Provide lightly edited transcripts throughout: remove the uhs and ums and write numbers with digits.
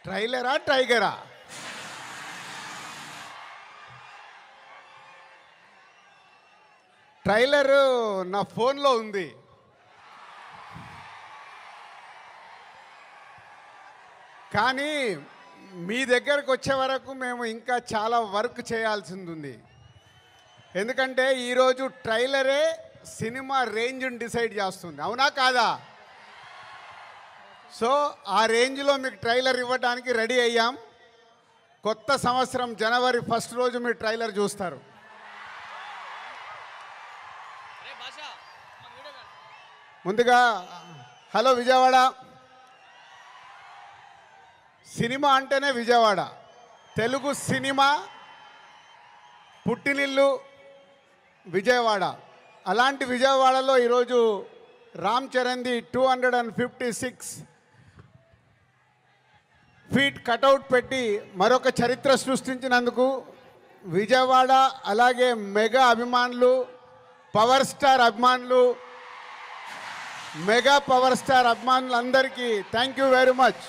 ట్రైలరా టైగరా? Trailer నా ఫోన్లో ఉంది. కానీ మీ దగ్గరకు వచ్చే వరకు మేము ఇంకా చాలా వర్క్ చేయాల్సింది ఉంది. ఎందుకంటే ఈరోజు ట్రైలరే సినిమా రేంజ్ని డిసైడ్ చేస్తుంది, అవునా కాదా? సో ఆ రేంజ్లో మీకు ట్రైలర్ ఇవ్వడానికి రెడీ అయ్యాం. కొత్త సంవత్సరం జనవరి 1 రోజు మీరు ట్రైలర్ చూస్తారు. ముందుగా హలో విజయవాడ. సినిమా అంటేనే విజయవాడ. తెలుగు సినిమా పుట్టినిల్లు విజయవాడ. అలాంటి విజయవాడలో ఈరోజు రామ్ చరణ్ది 256 ఫీట్ కటౌట్ పెట్టి మరొక చరిత్ర సృష్టించినందుకు విజయవాడ అలాగే మెగా అభిమానులు, పవర్ స్టార్ అభిమానులు, మెగా పవర్ స్టార్ అభిమానులందరికీ థ్యాంక్ యూ వెరీ మచ్.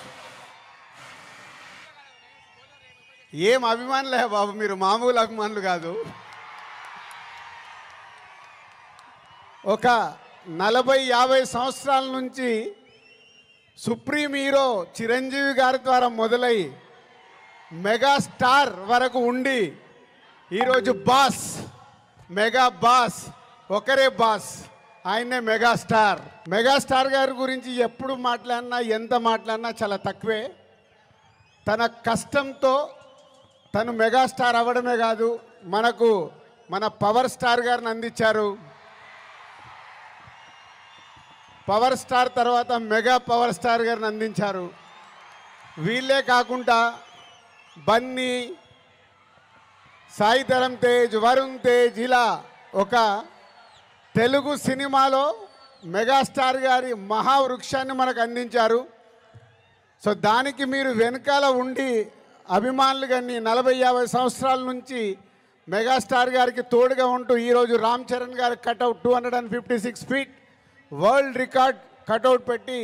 ఏం అభిమానులే బాబు, మీరు మామూలు అభిమానులు కాదు. ఒక 40-50 సంవత్సరాల నుంచి సుప్రీం హీరో చిరంజీవి గారి ద్వారా మొదలై మెగాస్టార్ వరకు ఉండి ఈరోజు బాస్, మెగా బాస్, ఒకరే బాస్, ఆయనే మెగాస్టార్. మెగాస్టార్ గారి గురించి ఎప్పుడు మాట్లాడినా ఎంత మాట్లాడినా చాలా తక్కువే. తన కష్టంతో తను మెగాస్టార్ అవ్వడమే కాదు, మనకు మన పవర్ స్టార్ గారిని అందించారు. పవర్ స్టార్ తర్వాత మెగా పవర్ స్టార్ గారిని అందించారు. వీళ్ళే కాకుండా బన్నీ, సాయి ధరమ్ తేజ్, వరుణ్ తేజ్, ఇలా ఒక తెలుగు సినిమాలో మెగాస్టార్ గారి మహావృక్షాన్ని మనకు అందించారు. సో దానికి మీరు వెనకాల ఉండి అభిమానులు కానీ 40-50 సంవత్సరాల నుంచి మెగాస్టార్ గారికి తోడుగా ఉంటూ ఈరోజు రామ్ చరణ్ గారి cutout 256 feet world record cutout పెట్టి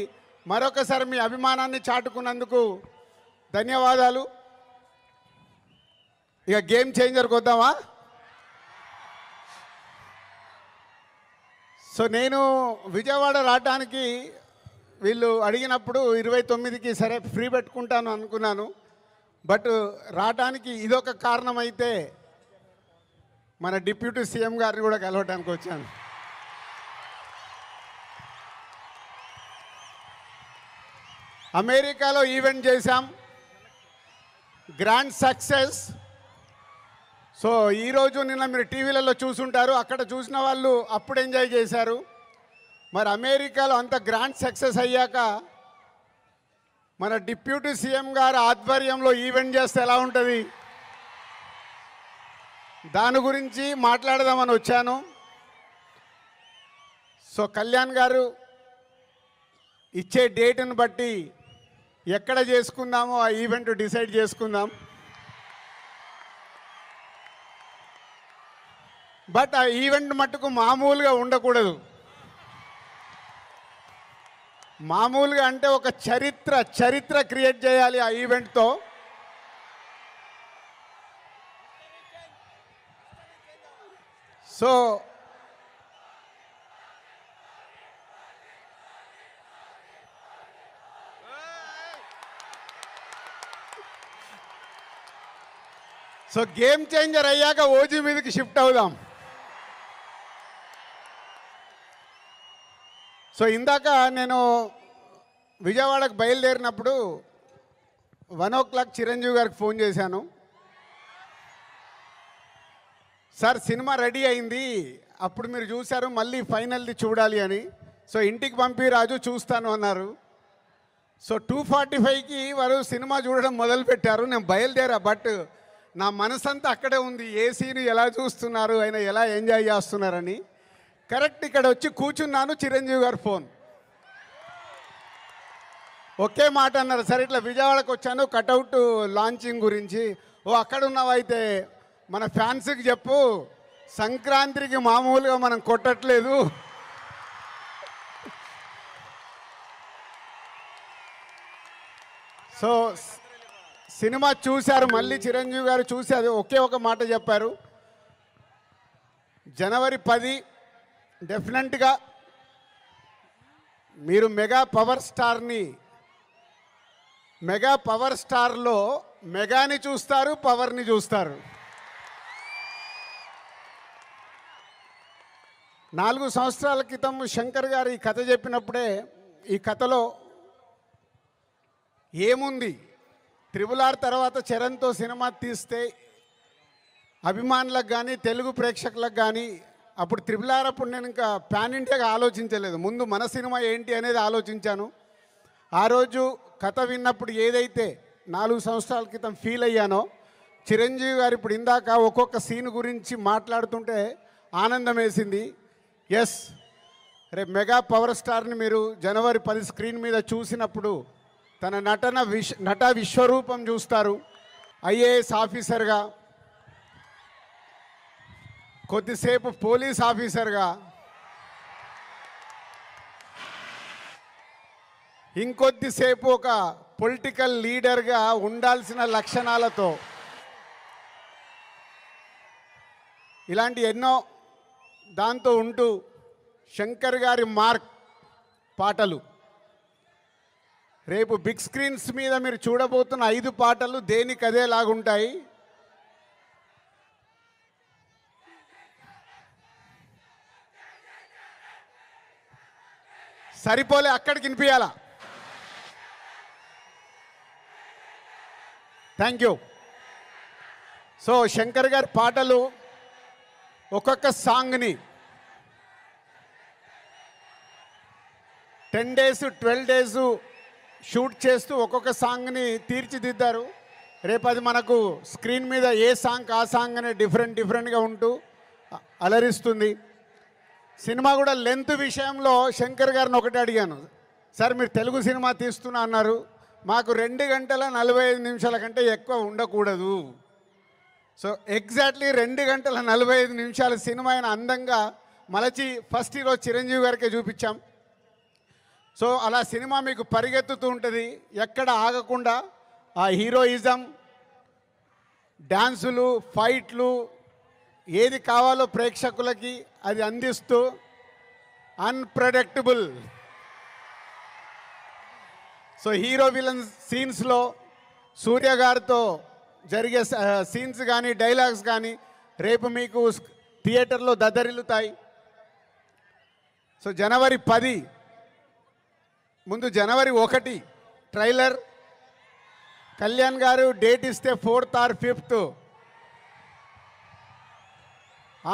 మరొకసారి మీ అభిమానాన్ని చాటుకున్నందుకు ధన్యవాదాలు. ఇక గేమ్ చేంజర్కి వద్దామా? సో నేను విజయవాడ రావడానికి వీళ్ళు అడిగినప్పుడు 29కి సరే ఫ్రీ పెట్టుకుంటాను అనుకున్నాను. బట్ రావడానికి ఇదొక కారణం అయితే మన డిప్యూటీ సీఎం గారిని కూడా కలవడానికి వచ్చాను. అమెరికాలో ఈవెంట్ చేశాం, గ్రాండ్ సక్సెస్. సో ఈరోజు నిన్న మీరు టీవీలలో చూసుంటారు, అక్కడ చూసిన వాళ్ళు అప్పుడు ఎంజాయ్ చేశారు. మరి అమెరికాలో అంత గ్రాండ్ సక్సెస్ అయ్యాక మన డిప్యూటీ సీఎం గారు ఆధ్వర్యంలో ఈవెంట్ చేస్తే ఎలా ఉంటుంది, దాని గురించి మాట్లాడదామని వచ్చాను. సో కళ్యాణ్ గారు ఇచ్చే డేట్ని బట్టి ఎక్కడ చేసుకుందామో ఆ ఈవెంట్ డిసైడ్ చేసుకుందాం. బట్ ఆ ఈవెంట్ మట్టుకు మామూలుగా ఉండకూడదు. మామూలుగా అంటే ఒక చరిత్ర క్రియేట్ చేయాలి ఆ ఈవెంట్తో. సో గేమ్ చేంజర్ అయ్యాక ఓజీ మీదకి షిఫ్ట్ అవుదాం. సో ఇందాక నేను విజయవాడకు బయలుదేరినప్పుడు 1 o'clock చిరంజీవి గారికి ఫోన్ చేశాను. సార్ సినిమా రెడీ అయింది, అప్పుడు మీరు చూశారు, మళ్ళీ ఫైనల్ది చూడాలి అని. సో ఇంటికి పంపి రాజు చూస్తాను అన్నారు. సో 2:45కి వారు సినిమా చూడడం మొదలుపెట్టారు. నేను బయలుదేరా, బట్ నా మనసంతా అక్కడే ఉంది, ఏ సీను ఎలా చూస్తున్నారు, ఆయన ఎలా ఎంజాయ్ చేస్తున్నారని. కరెక్ట్ ఇక్కడ వచ్చి కూర్చున్నాను, చిరంజీవి గారు ఫోన్. ఒకే మాట అన్నారు, సరే ఇట్లా విజయవాడకు వచ్చాను కటౌట్ లాంచింగ్ గురించి. ఓ అక్కడ ఉన్నావైతే మన ఫ్యాన్స్కి చెప్పు, సంక్రాంతికి మామూలుగా మనం కొట్టట్లేదు, సో సినిమా చూశారు, మళ్ళీ చిరంజీవి గారు చూసి అది ఒకే ఒక మాట చెప్పారు, జనవరి 10 డెఫినెట్గా మీరు మెగా పవర్ స్టార్లో మెగాని చూస్తారు, పవర్ని చూస్తారు. 4 సంవత్సరాల క్రితం శంకర్ గారు ఈ కథ చెప్పినప్పుడే ఈ కథలో ఏముంది, RRR తర్వాత చరణ్తో సినిమా తీస్తే అభిమానులకు కానీ తెలుగు ప్రేక్షకులకు కానీ, అప్పుడు RRR అప్పుడు నేను ఇంకా పాన్ ఇండియాగా ఆలోచించలేదు, ముందు మన సినిమా ఏంటి అనేది ఆలోచించాను. ఆ రోజు కథ విన్నప్పుడు ఏదైతే 4 సంవత్సరాల క్రితం ఫీల్ అయ్యానో, చిరంజీవి గారు ఇప్పుడు ఇందాక ఒక్కొక్క సీన్ గురించి మాట్లాడుతుంటే ఆనందం వేసింది. ఎస్, రేపు మెగా పవర్ స్టార్ని మీరు జనవరి 10 స్క్రీన్ మీద చూసినప్పుడు తన నట విశ్వరూపం చూస్తారు. IAS ఆఫీసర్గా, కొద్దిసేపు పోలీస్ ఆఫీసర్గా, ఇంకొద్దిసేపు ఒక పొలిటికల్ లీడర్గా ఉండాల్సిన లక్షణాలతో ఇలాంటి ఎన్నో దాంతో ఉంటూ శంకర్ గారి మార్క్ పాటలు రేపు బిగ్ స్క్రీన్స్ మీద మీరు చూడబోతున్న 5 పాటలు దేనికి అదేలాగుంటాయి. సరిపోలే, అక్కడికి వినిపించాలా. Thank you. సో శంకర్ గారి పాటలు ఒక్కొక్క సాంగ్ని 10 days 12 days షూట్ చేస్తూ ఒక్కొక్క సాంగ్ని తీర్చిదిద్దారు. రేపు అది మనకు స్క్రీన్ మీద ఏ సాంగ్ ఆ సాంగ్ అనే డిఫరెంట్గా ఉంటూ అలరిస్తుంది. సినిమా కూడా లెంత్ విషయంలో శంకర్ గారిని ఒకటి అడిగాను, సార్ మీరు తెలుగు సినిమా తీస్తున్నా అన్నారు, మాకు 2 గంటల 45 నిమిషాల కంటే ఎక్కువ ఉండకూడదు. సో ఎగ్జాక్ట్లీ 2 గంటల 45 నిమిషాల సినిమా అయిన అందంగా మలచి ఫస్ట్ ఈరోజు చిరంజీవి గారికే చూపించాం. సో అలా సినిమా మీకు పరిగెత్తుతూ ఉంటుంది, ఎక్కడ ఆగకుండా ఆ హీరోయిజం, డ్యాన్సులు, ఫైట్లు, ఏది కావాలో ప్రేక్షకులకి అది అందిస్తూ అన్ప్రెడిక్టబుల్. సో హీరో విలన్ సీన్స్లో సూర్య గారితో జరిగే సీన్స్ కానీ డైలాగ్స్ కానీ రేపు మీకు థియేటర్లో దద్దరిల్లుతాయి. సో జనవరి 10 ముందు జనవరి 1 ట్రైలర్, కళ్యాణ్ గారు డేట్ ఇస్తే 4th or 5th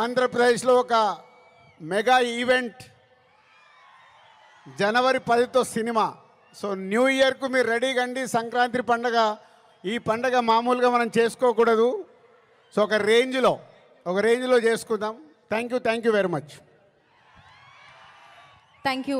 ఆంధ్రప్రదేశ్లో ఒక మెగా ఈవెంట్, జనవరి 10తో సినిమా. సో న్యూ ఇయర్కు మీరు రెడీగా అండి. సంక్రాంతి పండగ, ఈ పండగ మామూలుగా మనం చేసుకోకూడదు. సో ఒక రేంజ్లో చేసుకుందాం. Thank you very much. Thank you.